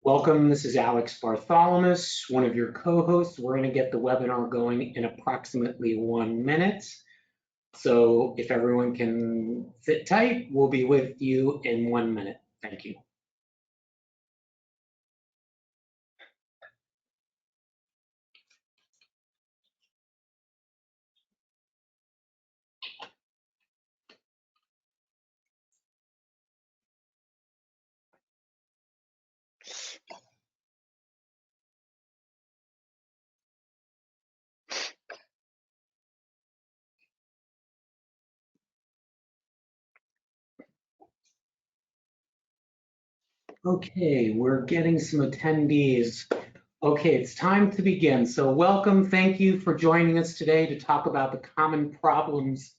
Welcome, this is Alex Bartholomew, one of your co-hosts. We're going to get the webinar going in approximately 1 minute. So if everyone can sit tight, we'll be with you in 1 minute. Thank you. Okay, we're getting some attendees. Okay, it's time to begin. So welcome, thank you for joining us today to talk about the common problems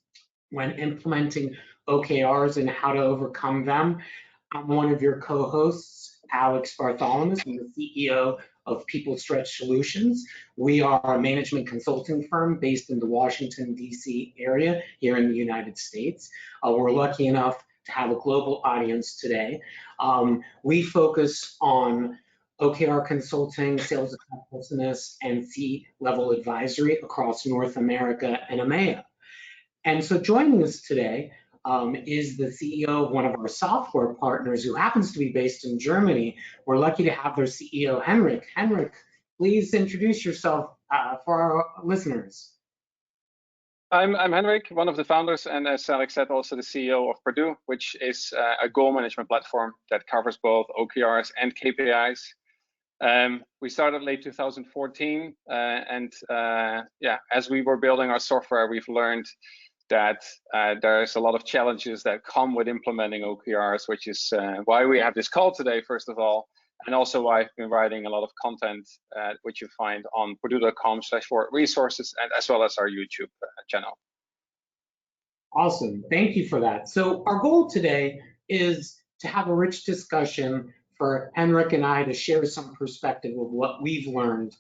when implementing OKRs and how to overcome them. I'm one of your co-hosts, Alex Bartholomew. I'm the CEO of People Stretch Solutions. We are a management consulting firm based in the Washington, D.C. area here in the United States. We're lucky enough to have a global audience today. We focus on OKR consulting, sales effectiveness, and C-level advisory across North America and EMEA. And so joining us today is the CEO of one of our software partners who happens to be based in Germany. We're lucky to have their CEO, Henrik. Henrik, please introduce yourself for our listeners. I'm Henrik, one of the founders, and as Alex said, also the CEO of Purdue, which is a goal management platform that covers both OKRs and KPIs. We started late 2014, and as we were building our software, we've learned that there's a lot of challenges that come with implementing OKRs, which is why we have this call today, first of all, and also why I've been writing a lot of content, which you find on purdue.com/resources, and as well as our YouTube channel. Awesome, thank you for that. So our goal today is to have a rich discussion for Henrik and I to share some perspective of what we've learned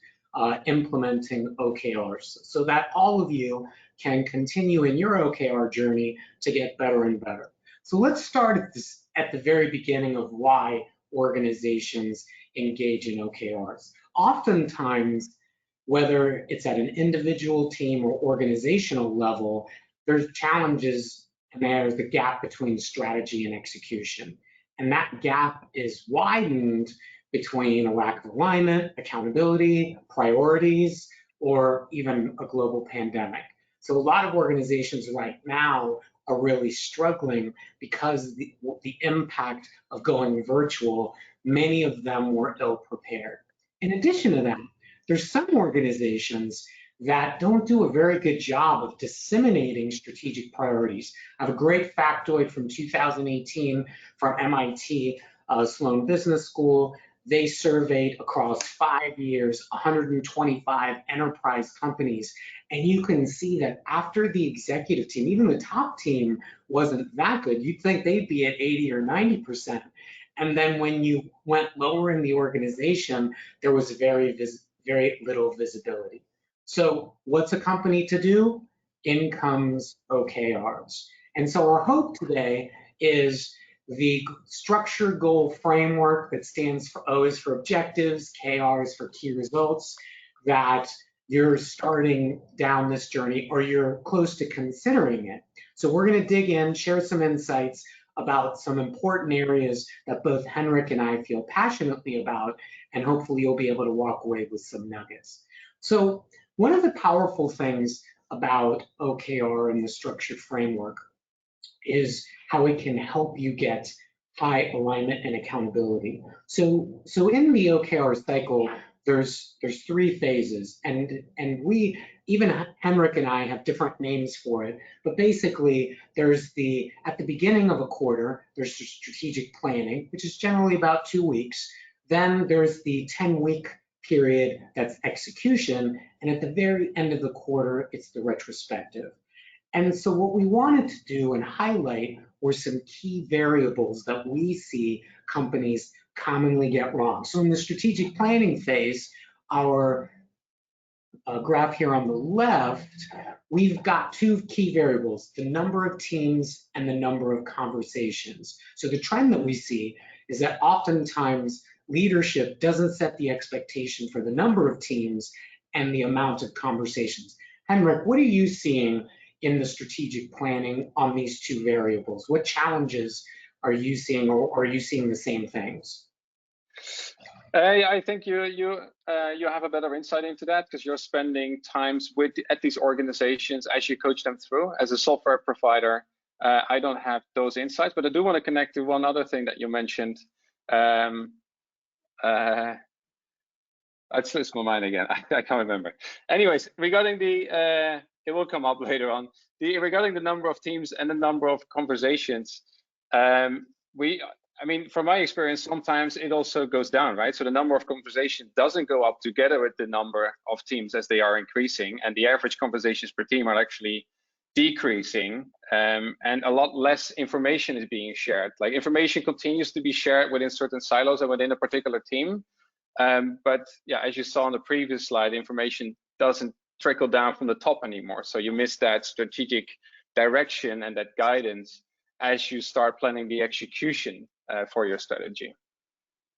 implementing OKRs, so that all of you can continue in your OKR journey to get better and better. So let's start at the very beginning of why organizations engage in OKRs. Oftentimes, whether it's at an individual team or organizational level, there's challenges and there's the gap between strategy and execution. And that gap is widened between a lack of alignment, accountability, priorities, or even a global pandemic. So a lot of organizations right now are really struggling because the impact of going virtual, many of them were ill prepared. In addition to that, there's some organizations that don't do a very good job of disseminating strategic priorities. I have a great factoid from 2018 from MIT Sloan Business School. They surveyed across 5 years 125 enterprise companies, and you can see that after the executive team, even the top team wasn't that good. You'd think they'd be at 80 or 90%. And then when you went lower in the organization, there was very little visibility. So what's a company to do? In comes OKRs. And so our hope today is the structured goal framework that stands for O is for objectives, KR is for key results, that you're starting down this journey or you're close to considering it. So we're going to dig in, share some insights about some important areas that both Henrik and I feel passionately about, and hopefully you'll be able to walk away with some nuggets. So one of the powerful things about OKR and the structured framework is how it can help you get high alignment and accountability. So in the OKR cycle, there's 3 phases, and we, even Henrik and I, have different names for it, but basically there's at the beginning of a quarter, there's the strategic planning, which is generally about 2 weeks. Then there's the 10-week period, that's execution, and at the very end of the quarter, it's the retrospective. And so what we wanted to do and highlight were some key variables that we see companies commonly get wrong. So in the strategic planning phase, our graph here on the left, we've got 2 key variables, the number of teams and the number of conversations. So the trend that we see is that oftentimes leadership doesn't set the expectation for the number of teams and the amount of conversations. Henrik, what are you seeing in the strategic planning on these two variables? What challenges are you seeing, or are you seeing the same things? I think you have a better insight into that because you're spending times at these organizations as you coach them through. As a software provider, I don't have those insights, but I do want to connect to one other thing that you mentioned. It slips my mind again. I can't remember. Anyways, regarding the, it will come up later on. Regarding the number of teams and the number of conversations, I mean, from my experience, sometimes it also goes down, right? So the number of conversations doesn't go up together with the number of teams as they are increasing, and the average conversations per team are actually decreasing, and a lot less information is being shared. Like, information continues to be shared within certain silos and within a particular team. But yeah, as you saw on the previous slide, information doesn't trickle down from the top anymore. So you miss that strategic direction and that guidance as you start planning the execution for your strategy.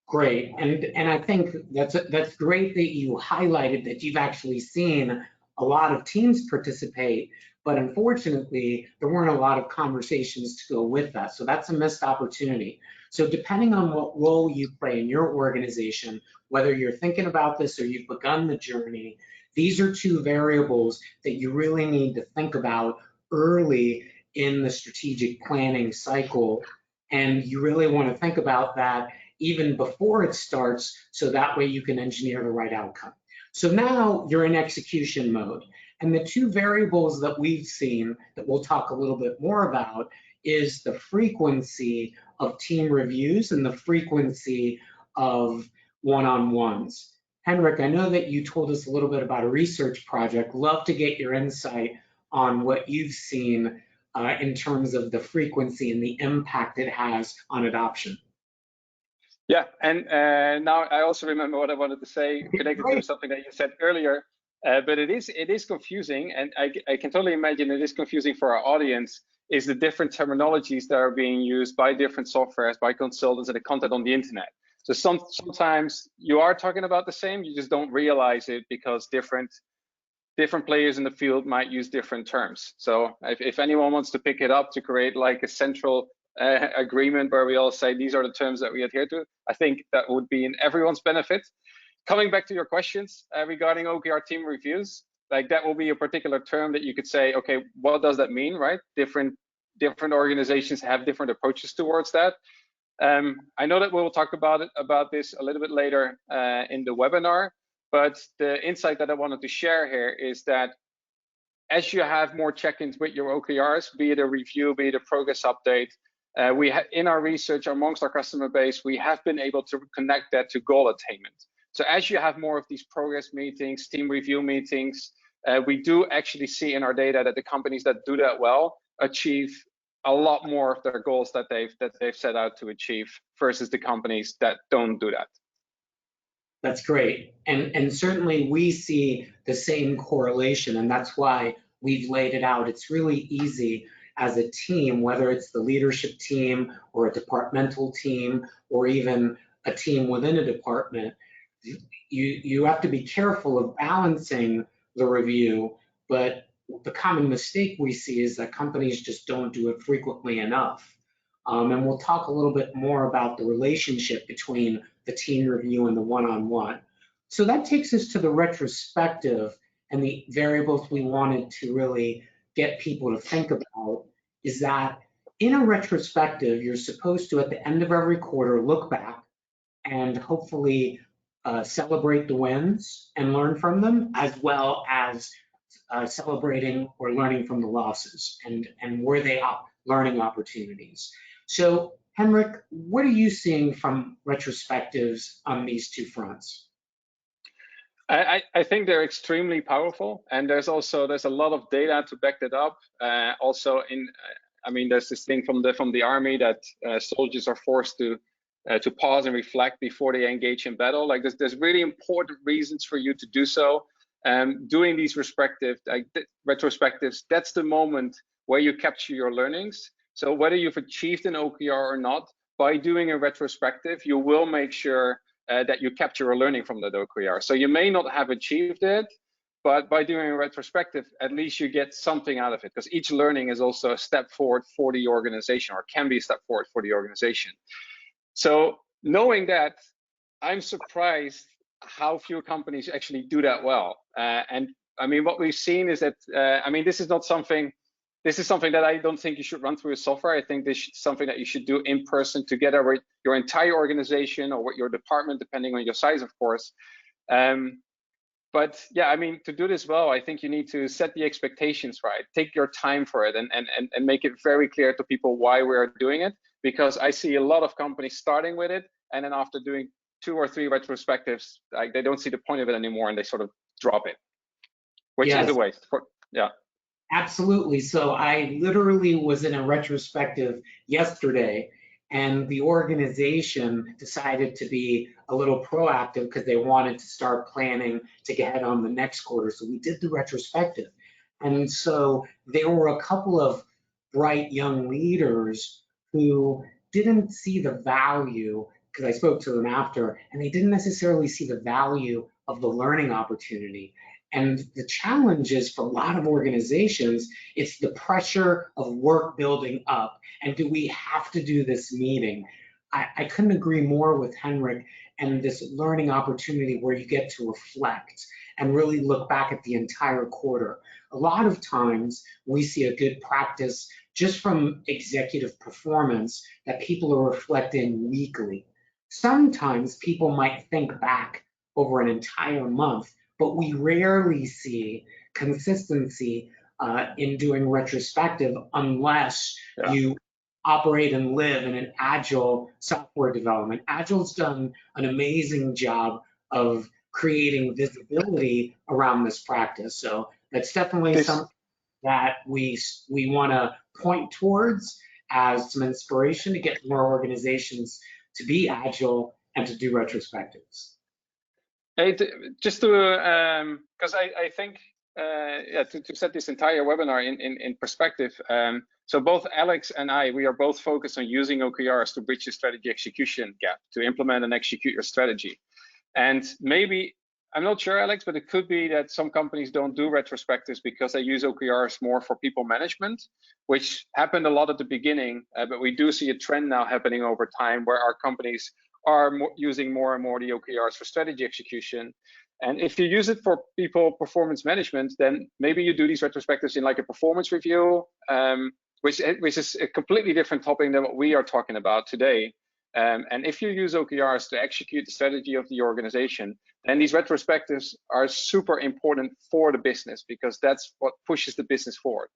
Great, and I think that's great that you highlighted that you've actually seen a lot of teams participate, but unfortunately there weren't a lot of conversations to go with that. So that's a missed opportunity. So depending on what role you play in your organization, whether you're thinking about this or you've begun the journey, these are two variables that you really need to think about early in the strategic planning cycle. And you really want to think about that even before it starts, so that way you can engineer the right outcome. So now you're in execution mode. And the two variables that we've seen that we'll talk a little bit more about is the frequency of team reviews and the frequency of one-on-ones. Henrik, I know that you told us a little bit about a research project. Love to get your insight on what you've seen in terms of the frequency and the impact it has on adoption. Yeah, and now I also remember what I wanted to say, connected to something that you said earlier. But it is confusing, and I can totally imagine it is confusing for our audience, is the different terminologies that are being used by different softwares, by consultants, and the content on the internet. So sometimes you are talking about the same, you just don't realize it because different players in the field might use different terms. So if anyone wants to pick it up to create like a central agreement where we all say these are the terms that we adhere to, I think that would be in everyone's benefit. Coming back to your questions regarding OKR team reviews, like that will be a particular term that you could say, okay, what does that mean, right? Different organizations have different approaches towards that. I know that we'll talk about this a little bit later in the webinar, but the insight that I wanted to share here is that as you have more check-ins with your OKRs, be it a review, be it a progress update, in our research amongst our customer base, we have been able to connect that to goal attainment. So as you have more of these progress meetings, team review meetings, we do actually see in our data that the companies that do that well achieve a lot more of their goals that they've set out to achieve versus the companies that don't do that. That's great. And certainly we see the same correlation, and that's why we've laid it out. It's really easy as a team, whether it's the leadership team or a departmental team or even a team within a department, you have to be careful of balancing the review, but the common mistake we see is that companies just don't do it frequently enough. And we'll talk a little bit more about the relationship between the team review and the one-on-one. So that takes us to the retrospective, and the variables we wanted to really get people to think about is that in a retrospective, you're supposed to, at the end of every quarter, look back and hopefully celebrate the wins and learn from them, as well as celebrating or learning from the losses, and were they learning opportunities. So Henrik, what are you seeing from retrospectives on these two fronts? I think they're extremely powerful, and there's a lot of data to back that up. I mean, there's this thing from the army that soldiers are forced to pause and reflect before they engage in battle. Like there's really important reasons for you to do so. Doing these retrospectives, that's the moment where you capture your learnings. So whether you've achieved an OKR or not, by doing a retrospective, you will make sure that you capture a learning from that OKR. So you may not have achieved it, but by doing a retrospective, at least you get something out of it, because each learning is also a step forward for the organization, or can be a step forward for the organization. So knowing that, I'm surprised how few companies actually do that well. And I mean, what we've seen is that, I mean, this is something that I don't think you should run through a software. I think this is something that you should do in person together with your entire organization or with your department, depending on your size, of course. But yeah, I mean, to do this well, I think you need to set the expectations right, take your time for it, and make it very clear to people why we're doing it. Because I see a lot of companies starting with it, and then after doing 2 or 3 retrospectives, like, they don't see the point of it anymore, and they sort of drop it, which is a waste. Yeah. Absolutely. So I literally was in a retrospective yesterday, and the organization decided to be a little proactive because they wanted to start planning to get ahead on the next quarter. So we did the retrospective. And so there were a couple of bright young leaders who didn't see the value, because I spoke to them after, and they didn't necessarily see the value of the learning opportunity. And the challenge is, for a lot of organizations, it's the pressure of work building up. And do we have to do this meeting? I couldn't agree more with Henrik, and this learning opportunity where you get to reflect and really look back at the entire quarter. A lot of times we see a good practice just from executive performance that people are reflecting weekly. Sometimes people might think back over an entire month, but we rarely see consistency in doing retrospective unless you operate and live in an agile software development. Agile's done an amazing job of creating visibility around this practice. So that's definitely something that we want to point towards as some inspiration to get more organizations to be agile and to do retrospectives. Just to, because I think, yeah, to set this entire webinar in perspective, so both Alex and we are both focused on using OKRs to bridge the strategy execution gap, to implement and execute your strategy. And maybe, I'm not sure, Alex, but it could be that some companies don't do retrospectives because they use OKRs more for people management, which happened a lot at the beginning, but we do see a trend now happening over time where our companies are using more and more the OKRs for strategy execution. And if you use it for people performance management, then maybe you do these retrospectives in like a performance review, which is a completely different topic than what we are talking about today. And if you use OKRs to execute the strategy of the organization, then these retrospectives are super important for the business, because that's what pushes the business forward.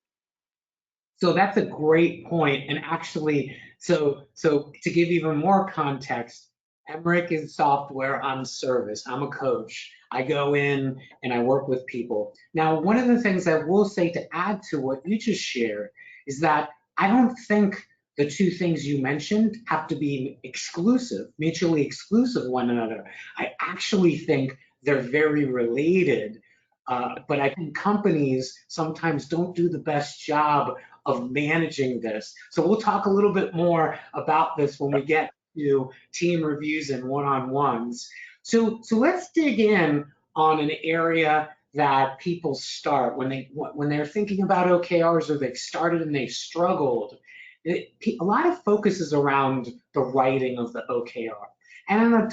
So that's a great point. And actually, so to give even more context, Henrik is software, I'm service, I'm a coach. I go in and I work with people. Now, one of the things I will say to add to what you just shared is that I don't think the two things you mentioned have to be exclusive, mutually exclusive of one another. I actually think they're very related, but I think companies sometimes don't do the best job of managing this. So we'll talk a little bit more about this when we get to team reviews and one-on-ones. So let's dig in on an area that people start when they're thinking about OKRs, or they've started and they've struggled. A lot of focus is around the writing of the OKR. And on a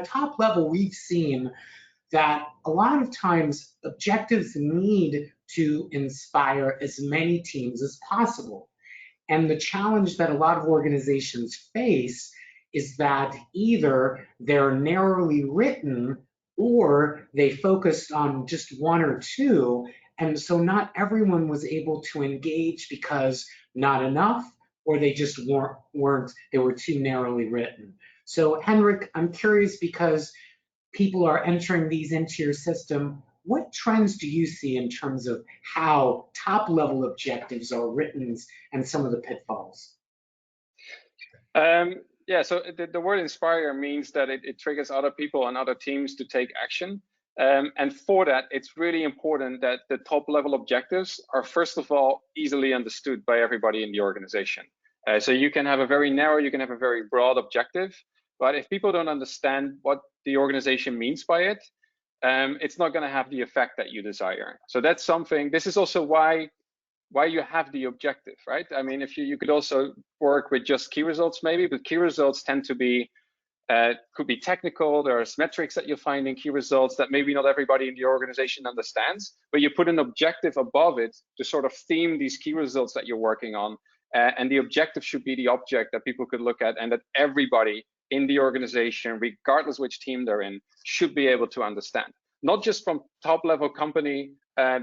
top level, we've seen that a lot of times objectives need to inspire as many teams as possible. And the challenge that a lot of organizations face is that either they're narrowly written or they focused on just one or two. And so not everyone was able to engage because not enough, or they just weren't, they were too narrowly written. So Henrik, I'm curious, because people are entering these into your system, what trends do you see in terms of how top level objectives are written and some of the pitfalls? Yeah, so the word inspire means that it triggers other people and other teams to take action. And for that, it's really important that the top level objectives are, first of all, easily understood by everybody in the organization. So you can have a very narrow, you can have a very broad objective, But if people don't understand what the organization means by it, it's not going to have the effect that you desire. So that's something. This is also why you have the objective, right? I mean, if you could also work with just key results maybe, but key results tend to be could be technical. There's metrics that you find in key results that maybe not everybody in the organization understands, but you put an objective above it to sort of theme these key results that you're working on. And the objective should be the object that people could look at and that everybody in the organization, regardless which team they're in, should be able to understand. Not just from top level company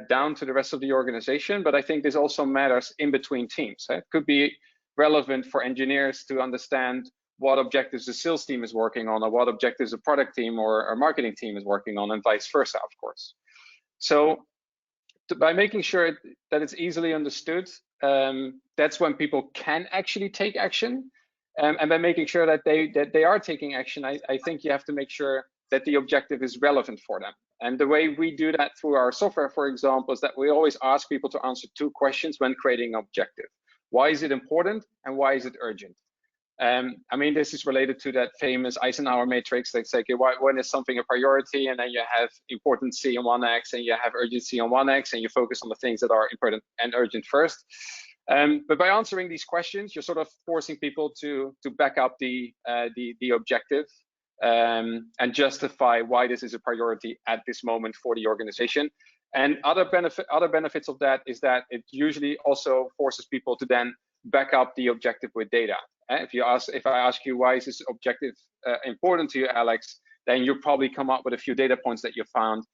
down to the rest of the organization, but I think this also matters in between teams. It could be relevant for engineers to understand what objectives the sales team is working on, or what objectives a product team or a marketing team is working on, and vice versa, of course. So by making sure that it's easily understood, that's when people can actually take action. And by making sure that they are taking action, I think you have to make sure that the objective is relevant for them. And the way we do that through our software, for example, is that we always ask people to answer 2 questions when creating an objective. Why is it important, and why is it urgent? I mean, this is related to that famous Eisenhower matrix. They say, okay, when is something a priority? And then you have importancy on one X, and you have urgency on one X, and you focus on the things that are important and urgent first. But by answering these questions, you're sort of forcing people to back up the objective and justify why this is a priority at this moment for the organization. And other benefits of that is that it usually also forces people to then back up the objective with data. If I ask you, why is this objective important to you, Alex, then you'll probably come up with a few data points that you found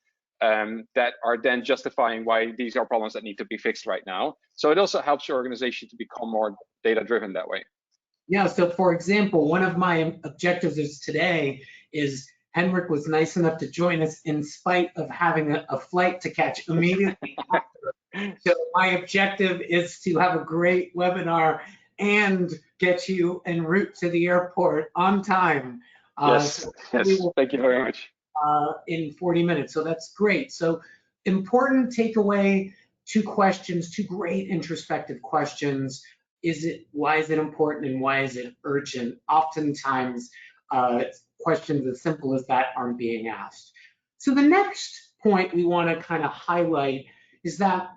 that are then justifying why these are problems that need to be fixed right now. So it also helps your organization to become more data-driven that way. Yeah, so for example, one of my objectives today is Henrik was nice enough to join us in spite of having a flight to catch immediately after. So my objective is to have a great webinar and get you en route to the airport on time. Yes, thank you very much. In 40 minutes, so that's great. So important takeaway, 2 questions, 2 great introspective questions. Why is it important, and why is it urgent? Oftentimes, questions as simple as that aren't being asked. So the next point we want to kind of highlight is that,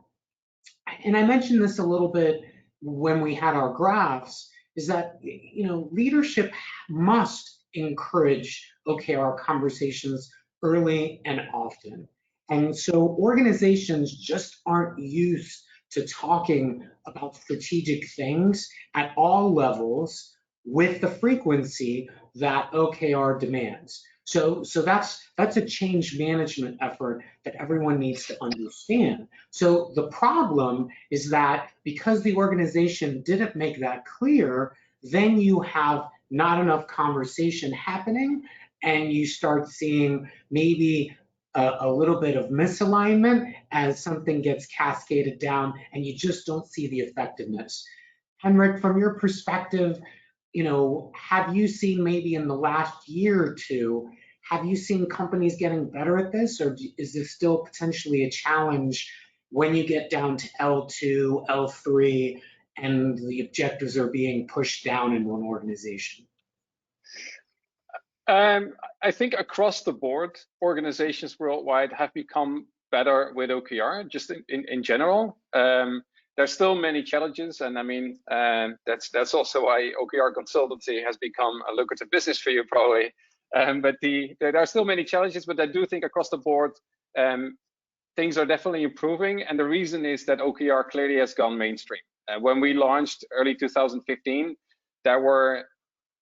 and I mentioned this a little bit when we had our graphs, is that, you know, leadership must encourage OKR conversations early and often. And so organizations just aren't used to talking about strategic things at all levels with the frequency that OKR demands. So that's a change management effort that everyone needs to understand. So the problem is that because the organization didn't make that clear, then you have not enough conversation happening, and you start seeing maybe a little bit of misalignment as something gets cascaded down, and you just don't see the effectiveness. Henrik, from your perspective, you know, have you seen maybe in the last year or 2, have you seen companies getting better at this, or is this still potentially a challenge when you get down to L2, L3, and the objectives are being pushed down in one organization? I think across the board, organizations worldwide have become better with OKR, just in general. There's still many challenges, and I mean, that's also why OKR consultancy has become a lucrative business for you, probably. But there are still many challenges, but I do think across the board, things are definitely improving. And the reason is that OKR clearly has gone mainstream. When we launched early 2015, there were,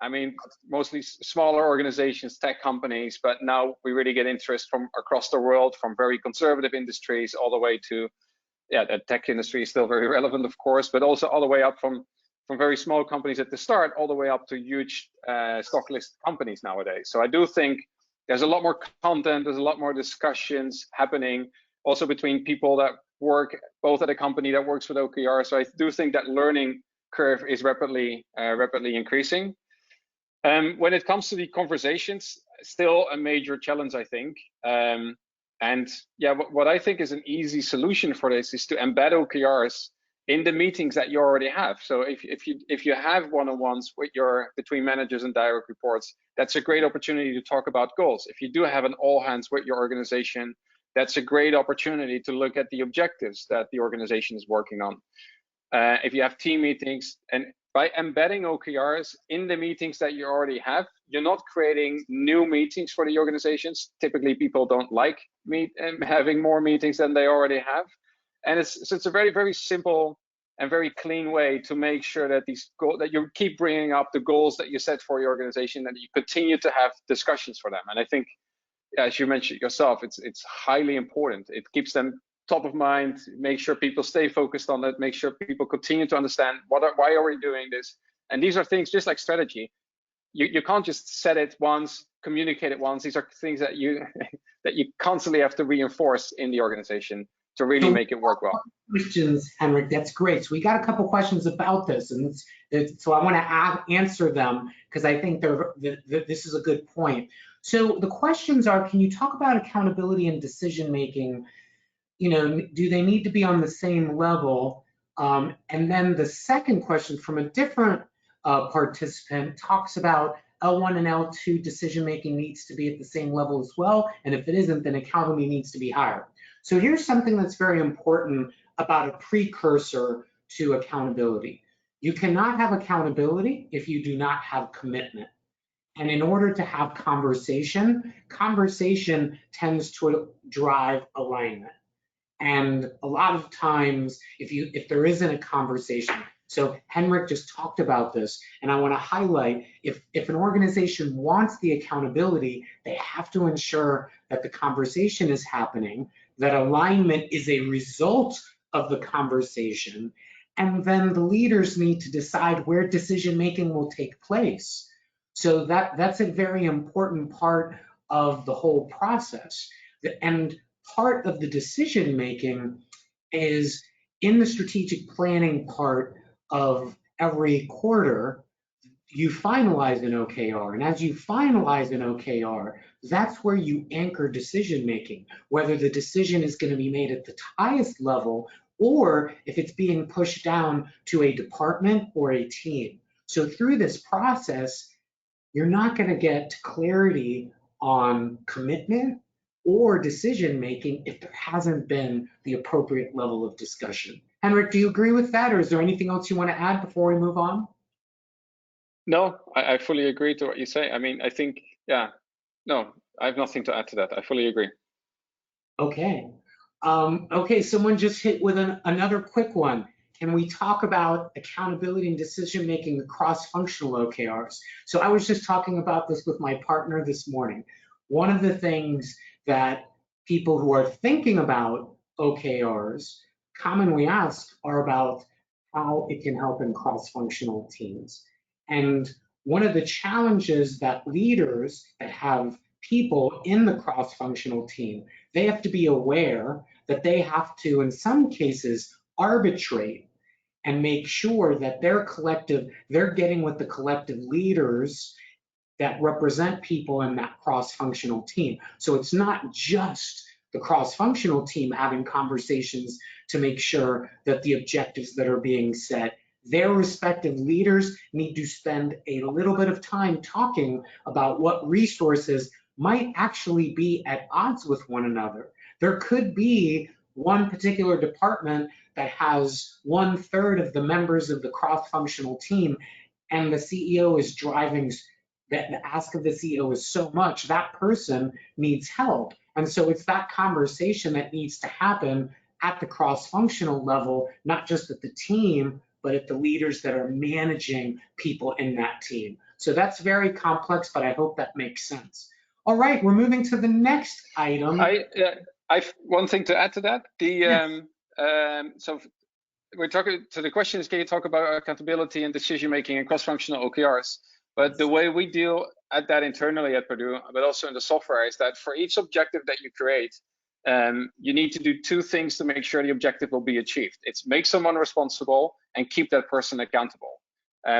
I mean, mostly smaller organizations, tech companies, but now we really get interest from across the world, from very conservative industries all the way to, yeah, the tech industry is still very relevant, of course, but also all the way up from very small companies at the start, all the way up to huge stock list companies nowadays. So I do think there's a lot more content, there's a lot more discussions happening, also between people that work both at a company that works with OKR. So I do think that learning curve is rapidly increasing. When it comes to the conversations, still a major challenge, I think. And yeah, what I think is an easy solution for this is to embed OKRs in the meetings that you already have. So if you have one-on-ones with between managers and direct reports, that's a great opportunity to talk about goals. If you do have an all hands with your organization, that's a great opportunity to look at the objectives that the organization is working on. If you have team meetings, and by embedding OKRs in the meetings that you already have, you're not creating new meetings for the organizations. Typically, people don't like having more meetings than they already have. And it's a very, very simple and very clean way to make sure that that you keep bringing up the goals that you set for your organization, and you continue to have discussions for them. And I think, as you mentioned yourself, it's highly important. It keeps them top of mind, make sure people stay focused on it, make sure people continue to understand why are we doing this. And these are things just like strategy. You can't just set it once, communicate it once. These are things that you that you constantly have to reinforce in the organization to really make it work well. Questions, Henrik, that's great. So we got a couple questions about this, and so I want to answer them because I think this is a good point. So the questions are, can you talk about accountability and decision making? You know, do they need to be on the same level? And then the second question from a different participant talks about L1 and L2 decision making needs to be at the same level as well, and if it isn't, then accountability needs to be higher. So here's something that's very important about a precursor to accountability. You cannot have accountability if you do not have commitment. And in order to have conversation tends to drive alignment. And a lot of times, if there isn't a conversation, so Henrik just talked about this, and I want to highlight, if an organization wants the accountability, they have to ensure that the conversation is happening, that alignment is a result of the conversation, and then the leaders need to decide where decision making will take place. So that's a very important part of the whole process. And part of the decision making is in the strategic planning part of every quarter, you finalize an OKR. And as you finalize an OKR, that's where you anchor decision making, whether the decision is going to be made at the highest level or if it's being pushed down to a department or a team. So through this process, you're not going to get clarity on commitment or decision making if there hasn't been the appropriate level of discussion. Henrik, do you agree with that, or is there anything else you want to add before we move on? No, I fully agree to what you say. I mean, I think, yeah, no, I have nothing to add to that. I fully agree. Okay. Okay, someone just hit with another quick one. Can we talk about accountability and decision making across functional OKRs? So I was just talking about this with my partner this morning. One of the things that people who are thinking about OKRs commonly ask are about how it can help in cross-functional teams. And one of the challenges that leaders that have people in the cross-functional team, they have to be aware that they have to, in some cases, arbitrate and make sure that they're getting with the collective leaders that represent people in that cross-functional team. So it's not just the cross-functional team having conversations to make sure that the objectives that are being set, their respective leaders need to spend a little bit of time talking about what resources might actually be at odds with one another. There could be one particular department that has 1/3 of the members of the cross-functional team, and the CEO is driving that. The ask of the CEO is so much that person needs help. And so it's that conversation that needs to happen at the cross-functional level, not just at the team, but at the leaders that are managing people in that team. So that's very complex, but I hope that makes sense. All right, we're moving to the next item. I've one thing to add to that. So we're talking. So the question is, can you talk about accountability and decision making and cross-functional OKRs? But the way we deal at that internally at Purdue, but also in the software, is that for each objective that you create, you need to do two things to make sure the objective will be achieved. It's make someone responsible and keep that person accountable.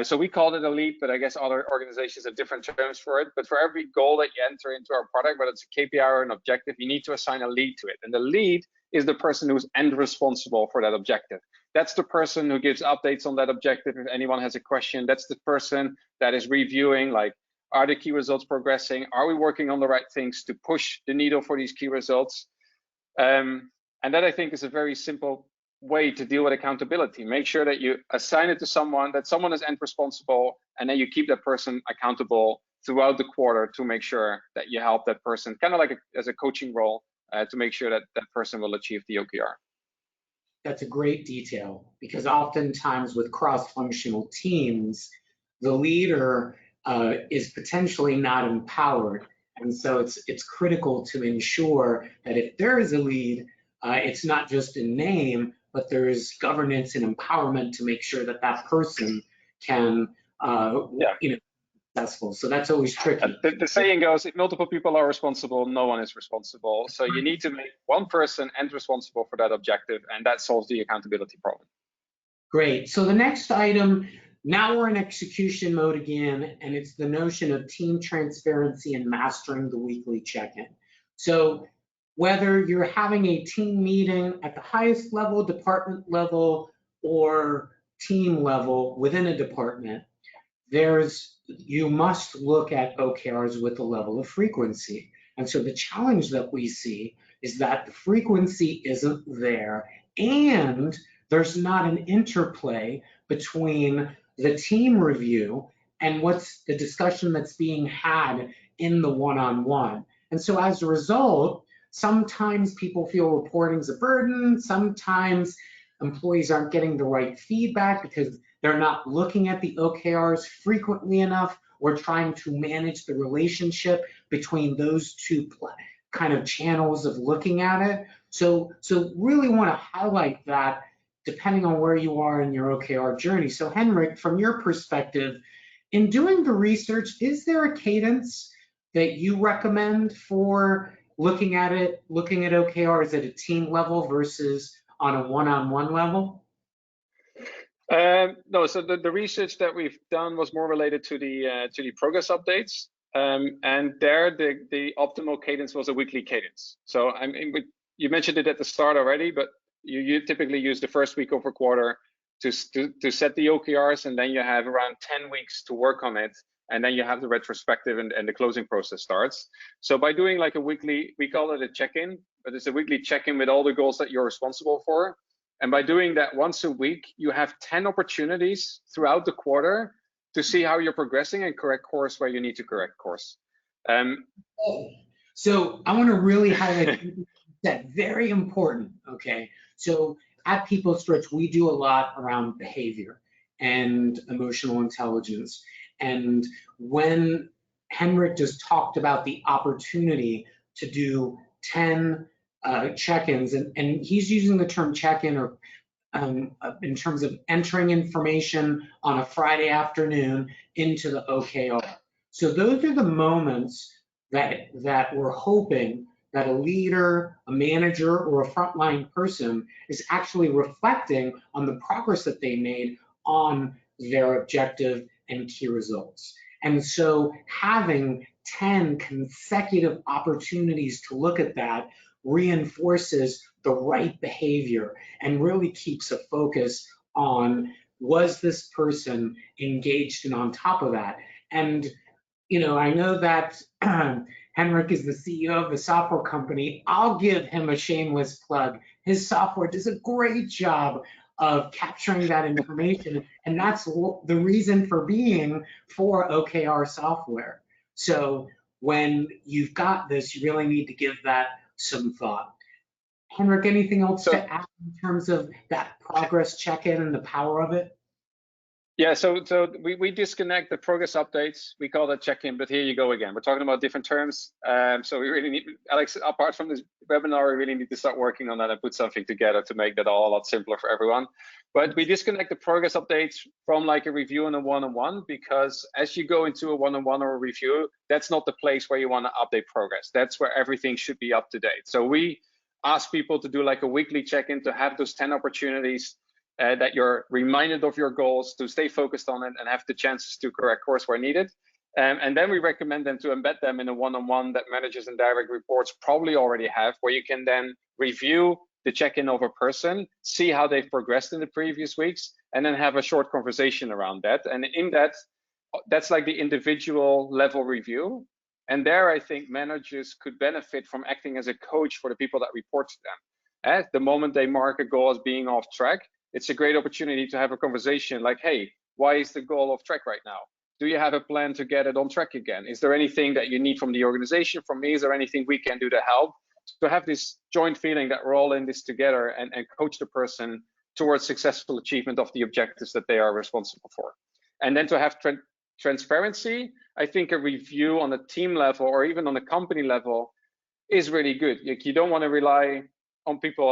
So we called it a lead, but I guess other organizations have different terms for it. But for every goal that you enter into our product, whether it's a KPI or an objective, you need to assign a lead to it. And the lead is the person who's end responsible for that objective. That's the person who gives updates on that objective if anyone has a question. That's the person that is reviewing, like, are the key results progressing? Are we working on the right things to push the needle for these key results? And that, I think, is a very simple way to deal with accountability. Make sure that you assign it to someone, that someone is end responsible, and then you keep that person accountable throughout the quarter to make sure that you help that person, kind of like as a coaching role, to make sure that that person will achieve the OKR. That's a great detail, because oftentimes with cross-functional teams, the leader is potentially not empowered. And so it's critical to ensure that if there is a lead, it's not just in name, but there is governance and empowerment to make sure that that person can, successful. So that's always tricky. The saying goes, if multiple people are responsible, no one is responsible. So you need to make one person end responsible for that objective, and that solves the accountability problem. Great. So the next item, now we're in execution mode again, and it's the notion of team transparency and mastering the weekly check-in. So whether you're having a team meeting at the highest level, department level, or team level within a department, you must look at OKRs with a level of frequency. And so the challenge that we see is that the frequency isn't there, and there's not an interplay between the team review and what's the discussion that's being had in the one-on-one. And so as a result, sometimes people feel reporting's a burden, sometimes employees aren't getting the right feedback because they're not looking at the OKRs frequently enough, or trying to manage the relationship between those two kind of channels of looking at it. So really want to highlight that depending on where you are in your OKR journey. So Henrik, from your perspective, in doing the research, is there a cadence that you recommend for looking at OKRs at a team level versus on a one-on-one level? No, so the research that we've done was more related to the progress updates, and there the optimal cadence was a weekly cadence. So I mean, you mentioned it at the start already, but you typically use the first week of a quarter to set the OKRs, and then you have around 10 weeks to work on it, and then you have the retrospective and the closing process starts. So by doing like a weekly, we call it a check-in, but it's a weekly check-in with all the goals that you're responsible for. And by doing that once a week, you have 10 opportunities throughout the quarter to see how you're progressing and correct course where you need to correct course. So I want to really highlight that, very important, okay? So at People Stretch, we do a lot around behavior and emotional intelligence. And when Henrik just talked about the opportunity to do 10 check-ins, and he's using the term check-in or in terms of entering information on a Friday afternoon into the OKR. So those are the moments that we're hoping that a leader, a manager, or a frontline person is actually reflecting on the progress that they made on their objective and key results. And so having 10 consecutive opportunities to look at that reinforces the right behavior and really keeps a focus on, was this person engaged and on top of that? And, you know, I know that Henrik is the CEO of the software company. I'll give him a shameless plug. His software does a great job of capturing that information, and that's the reason for being for OKR software. So when you've got this, you really need to give that some thought. Henrik, anything else to add in terms of that progress check-in and the power of it? Yeah, so we disconnect the progress updates. We call that check-in, but here you go again. We're talking about different terms. So we really need, Alex, apart from this webinar, we really need to start working on that and put something together to make that all a lot simpler for everyone. But we disconnect the progress updates from like a review and a one-on-one, because as you go into a one-on-one or a review, that's not the place where you want to update progress. That's where everything should be up to date. So we ask people to do like a weekly check-in, to have those 10 opportunities that you're reminded of your goals, to stay focused on it and have the chances to correct course where needed. And then we recommend them to embed them in a one-on-one that managers and direct reports probably already have, where you can then review the check-in of a person, see how they've progressed in the previous weeks, and then have a short conversation around that. And in that, that's like the individual level review. And there, I think managers could benefit from acting as a coach for the people that report to them. At the moment they mark a goal as being off track, it's a great opportunity to have a conversation like, hey, why is the goal off track right now? Do you have a plan to get it on track again? Is there anything that you need from the organization, from me? Is there anything we can do to help? To have this joint feeling that we're all in this together, and coach the person towards successful achievement of the objectives that they are responsible for. And then to have transparency, I think a review on a team level or even on a company level is really good. You don't want to rely on people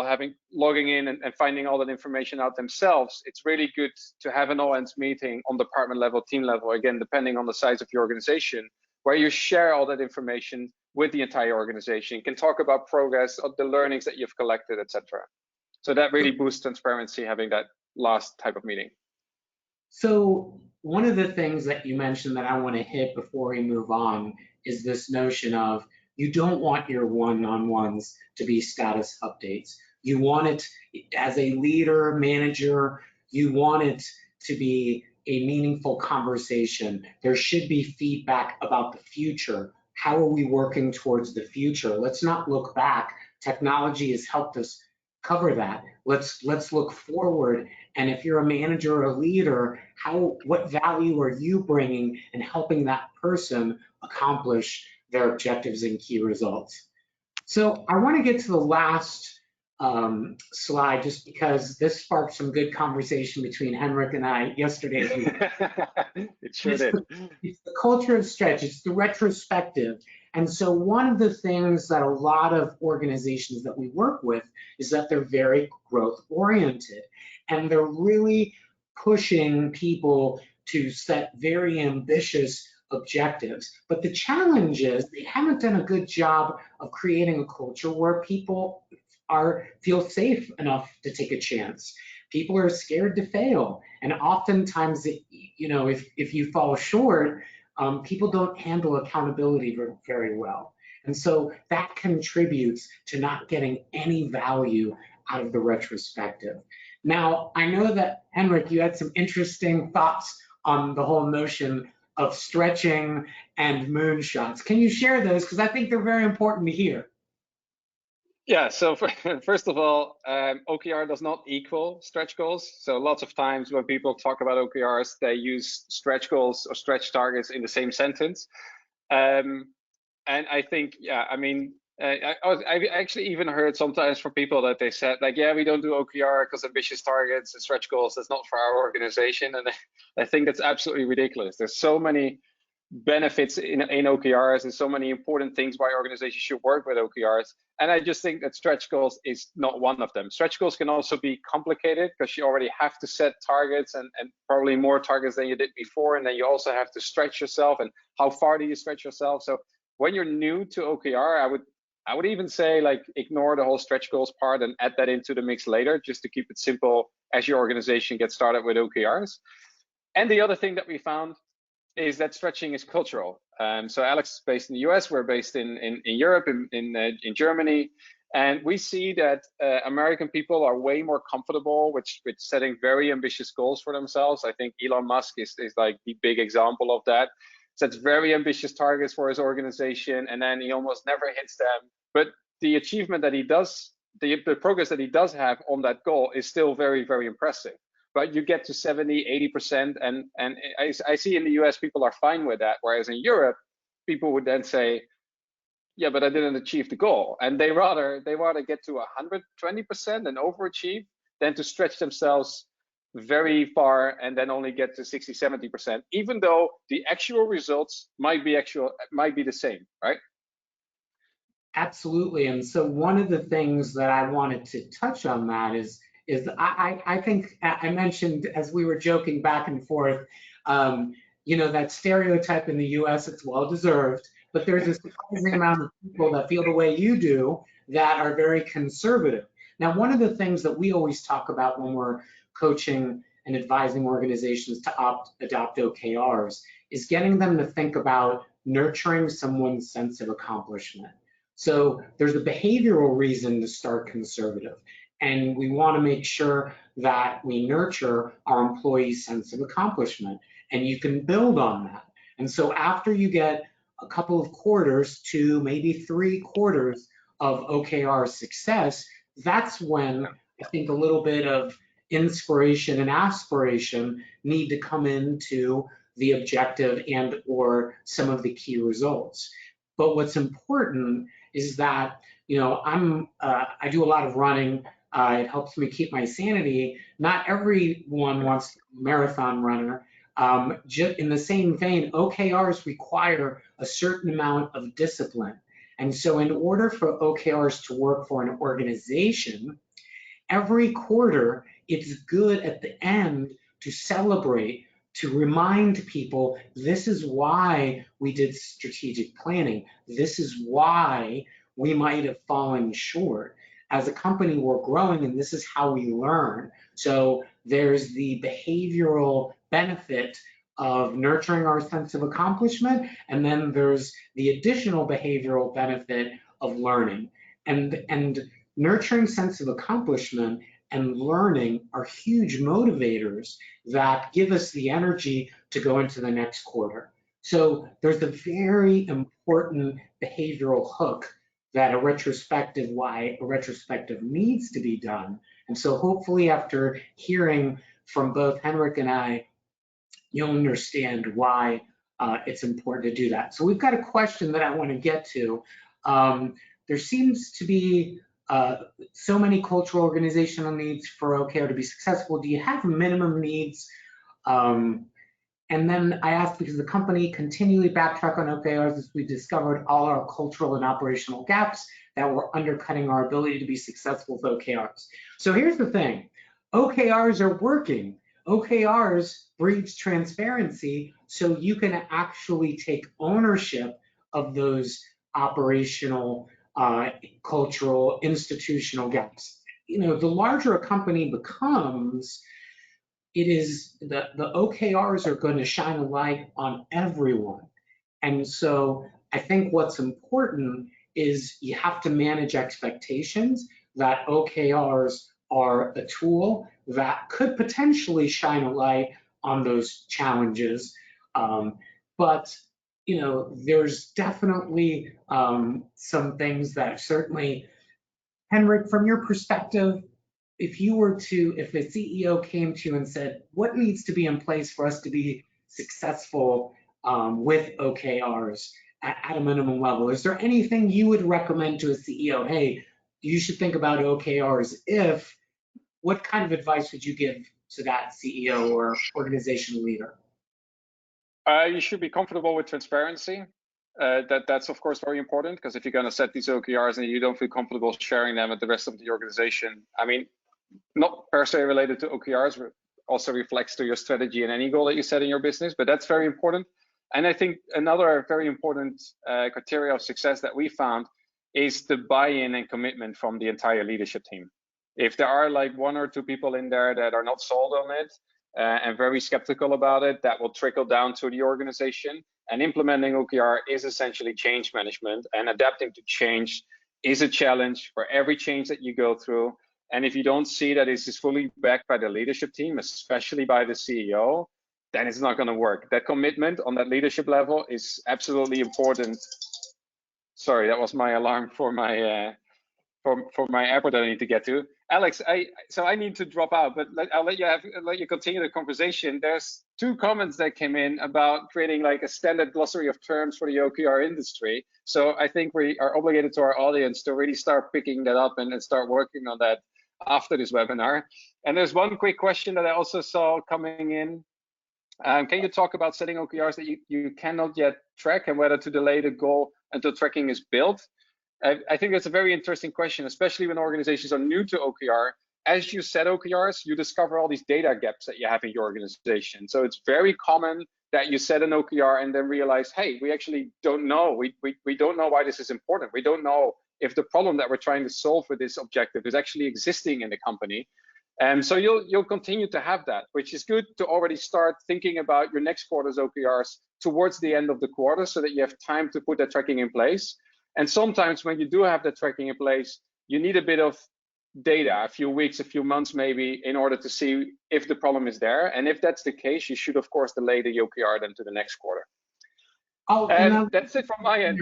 logging in and finding all that information out themselves. It's really good to have an all-hands meeting on department level, team level, again, depending on the size of your organization, where you share all that information with the entire organization. You can talk about progress, of the learnings that you've collected, etc. So that really boosts transparency, having that last type of meeting. So one of the things that you mentioned that I want to hit before we move on is this notion of you don't want your one-on-ones to be status updates. You want it as a leader, manager, you want it to be a meaningful conversation. There should be feedback about the future. How are we working towards the future? Let's not look back. Technology has helped us cover that. Let's look forward. And if you're a manager or a leader, what value are you bringing in helping that person accomplish their objectives and key results? So I want to get to the last slide, just because this sparked some good conversation between Henrik and I yesterday. It sure did. It's the culture of stretch. It's the retrospective. And so one of the things that a lot of organizations that we work with is that they're very growth oriented, and they're really pushing people to set very ambitious objectives. But the challenge is they haven't done a good job of creating a culture where people feel safe enough to take a chance. People are scared to fail, and oftentimes, if you fall short, people don't handle accountability very well. And so that contributes to not getting any value out of the retrospective. Now, I know that, Henrik, you had some interesting thoughts on the whole notion of stretching and moonshots. Can you share those? Because I think they're very important to hear. Yeah, so first of all, OKR does not equal stretch goals. So lots of times when people talk about OKRs, they use stretch goals or stretch targets in the same sentence. And I think, yeah, I mean, I've actually even heard sometimes from people that they said, like, yeah, we don't do OKR because ambitious targets and stretch goals, that's not for our organization. And I think that's absolutely ridiculous. There's so many benefits in OKRs and so many important things why organizations should work with OKRs. And I just think that stretch goals is not one of them. Stretch goals can also be complicated because you already have to set targets and probably more targets than you did before. And then you also have to stretch yourself, and how far do you stretch yourself? So when you're new to OKR, I would even say, like, ignore the whole stretch goals part and add that into the mix later, just to keep it simple as your organization gets started with OKRs. And the other thing that we found is that stretching is cultural. So Alex is based in the US, we're based in Europe, in Germany, and we see that American people are way more comfortable with setting very ambitious goals for themselves. I think Elon Musk is like the big example of that. Sets very ambitious targets for his organization, and then he almost never hits them. But the achievement that he does, the progress that he does have on that goal is still very, very impressive. But you get to 70, 80%, and I see in the US people are fine with that, whereas in Europe, people would then say, yeah, but I didn't achieve the goal. And they rather get to 120% and overachieve than to stretch themselves very far and then only get to 60, 70%, even though the actual results might be the same, right? Absolutely. And so one of the things that I wanted to touch on that is I think I mentioned, as we were joking back and forth, that stereotype in the US, it's well deserved, but there's a surprising amount of people that feel the way you do that are very conservative. Now, one of the things that we always talk about when we're coaching and advising organizations to adopt OKRs is getting them to think about nurturing someone's sense of accomplishment. So there's a behavioral reason to start conservative. And we want to make sure that we nurture our employees' sense of accomplishment. And you can build on that. And so after you get a couple of quarters to maybe 3 quarters of OKR success, that's when I think a little bit of inspiration and aspiration need to come into the objective and or some of the key results. But what's important is that, I do a lot of running. It helps me keep my sanity. Not everyone wants to be a marathon runner. In the same vein, OKRs require a certain amount of discipline. And so in order for OKRs to work for an organization, every quarter, it's good at the end to celebrate, to remind people this is why we did strategic planning. This is why we might have fallen short. As a company, we're growing, and this is how we learn. So there's the behavioral benefit of nurturing our sense of accomplishment, and then there's the additional behavioral benefit of learning. And nurturing sense of accomplishment and learning are huge motivators that give us the energy to go into the next quarter. So there's a very important behavioral hook that why a retrospective needs to be done. And so hopefully after hearing from both Henrik and I, you'll understand why it's important to do that. So we've got a question that I want to get to. There seems to be so many cultural organizational needs for OKR to be successful. Do you have minimum needs? And then I asked because the company continually backtrack on OKRs as we discovered all our cultural and operational gaps that were undercutting our ability to be successful with OKRs. So here's the thing, OKRs are working. OKRs breeds transparency, so you can actually take ownership of those operational, cultural, institutional gaps. The larger a company becomes, the OKRs are going to shine a light on everyone. And so I think what's important is you have to manage expectations that OKRs are a tool that could potentially shine a light on those challenges. But there's definitely some things that certainly, Henrik, from your perspective, if a CEO came to you and said, what needs to be in place for us to be successful with OKRs at a minimum level, is there anything you would recommend to a CEO? Hey, you should think about OKRs. What kind of advice would you give to that CEO or organizational leader? You should be comfortable with transparency. That's of course very important, because if you're going to set these OKRs and you don't feel comfortable sharing them with the rest of the organization, not per se related to OKRs, but also reflects to your strategy and any goal that you set in your business, but that's very important. And I think another very important criteria of success that we found is the buy-in and commitment from the entire leadership team. If there are like 1 or 2 people in there that are not sold on it and very skeptical about it, that will trickle down to the organization. And implementing OKR is essentially change management, and adapting to change is a challenge for every change that you go through. And if you don't see that this is fully backed by the leadership team, especially by the CEO, then it's not going to work. That commitment on that leadership level is absolutely important. Sorry, that was my alarm for my for my airport that I need to get to. Alex, I need to drop out, but I'll let you continue the conversation. There's 2 comments that came in about creating like a standard glossary of terms for the OKR industry. So I think we are obligated to our audience to really start picking that up and start working on that after this webinar. And there's one quick question that I also saw coming in. Can you talk about setting OKRs that you cannot yet track, and whether to delay the goal until tracking is built? I think that's a very interesting question, especially when organizations are new to OKR. As you set OKRs, you discover all these data gaps that you have in your organization. So it's very common that you set an OKR and then realize, hey, we actually don't know. We don't know why this is important. We don't know if the problem that we're trying to solve with this objective is actually existing in the company. And so you'll continue to have that, which is good to already start thinking about your next quarter's OKRs towards the end of the quarter, so that you have time to put that tracking in place. And sometimes when you do have that tracking in place, you need a bit of data, a few weeks, a few months maybe, in order to see if the problem is there. And if that's the case, you should of course delay the OKR then to the next quarter. Oh, And that's it from my end.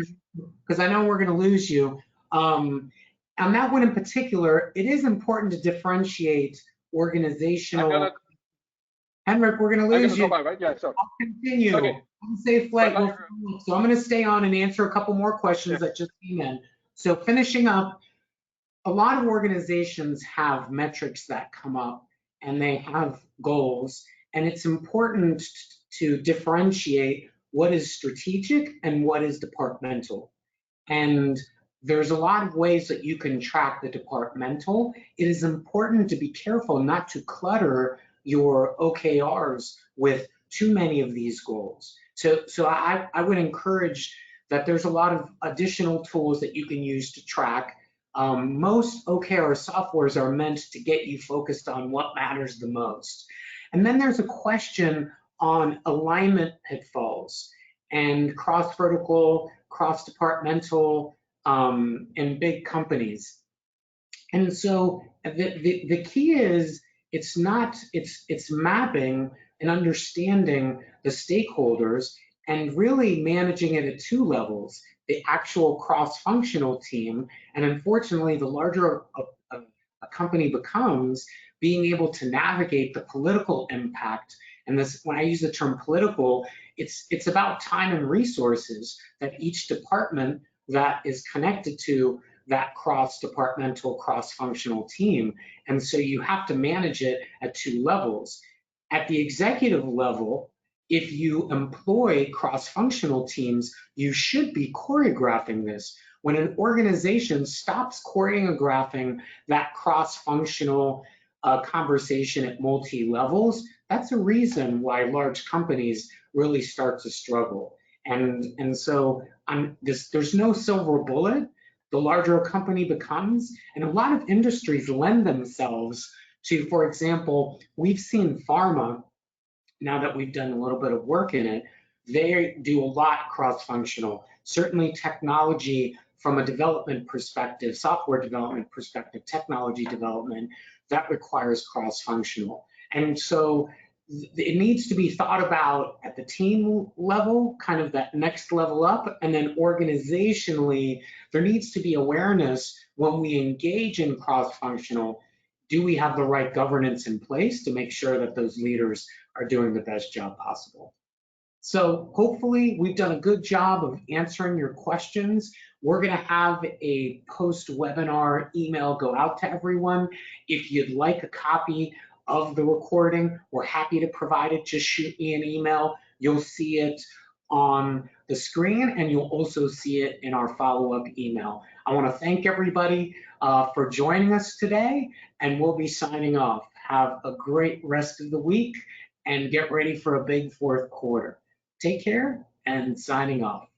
Because I know we're going to lose you. On that one in particular, it is important to differentiate organizational. Henrik, we're going to lose you. Right? Yeah, so. I'll continue. Okay. Safe flight. So I'm going to stay on and answer a couple more questions that just came in. So finishing up, a lot of organizations have metrics that come up and they have goals, and it's important to differentiate what is strategic and what is departmental. And there's a lot of ways that you can track the departmental. It is important to be careful not to clutter your OKRs with too many of these goals. So I would encourage that there's a lot of additional tools that you can use to track. Most OKR softwares are meant to get you focused on what matters the most. And then there's a question on alignment pitfalls and cross-vertical, cross-departmental in big companies. And so the key is it's mapping and understanding the stakeholders and really managing it at two levels, the actual cross-functional team, and unfortunately, the larger a company becomes, being able to navigate the political impact. And this, when I use the term political, it's about time and resources that each department that is connected to that cross-departmental, cross-functional team. And so you have to manage it at two levels. At the executive level, if you employ cross-functional teams, you should be choreographing this. When an organization stops choreographing that cross-functional conversation at multi-levels, that's a reason why large companies really start to struggle. And so there's no silver bullet. The larger a company becomes, and a lot of industries lend themselves to, for example, we've seen pharma, now that we've done a little bit of work in it, they do a lot cross-functional. Certainly technology from a development perspective, software development perspective, technology development, that requires cross-functional. And so it needs to be thought about at the team level, kind of that next level up, and then organizationally, there needs to be awareness when we engage in cross-functional. Do we have the right governance in place to make sure that those leaders are doing the best job possible? So hopefully we've done a good job of answering your questions. We're going to have a post-webinar email go out to everyone. If you'd like a copy of the recording, we're happy to provide it. Just shoot me an email. You'll see it on the screen, and you'll also see it in our follow-up email. I want to thank everybody for joining us today, and we'll be signing off. Have a great rest of the week and get ready for a big fourth quarter. Take care, and signing off.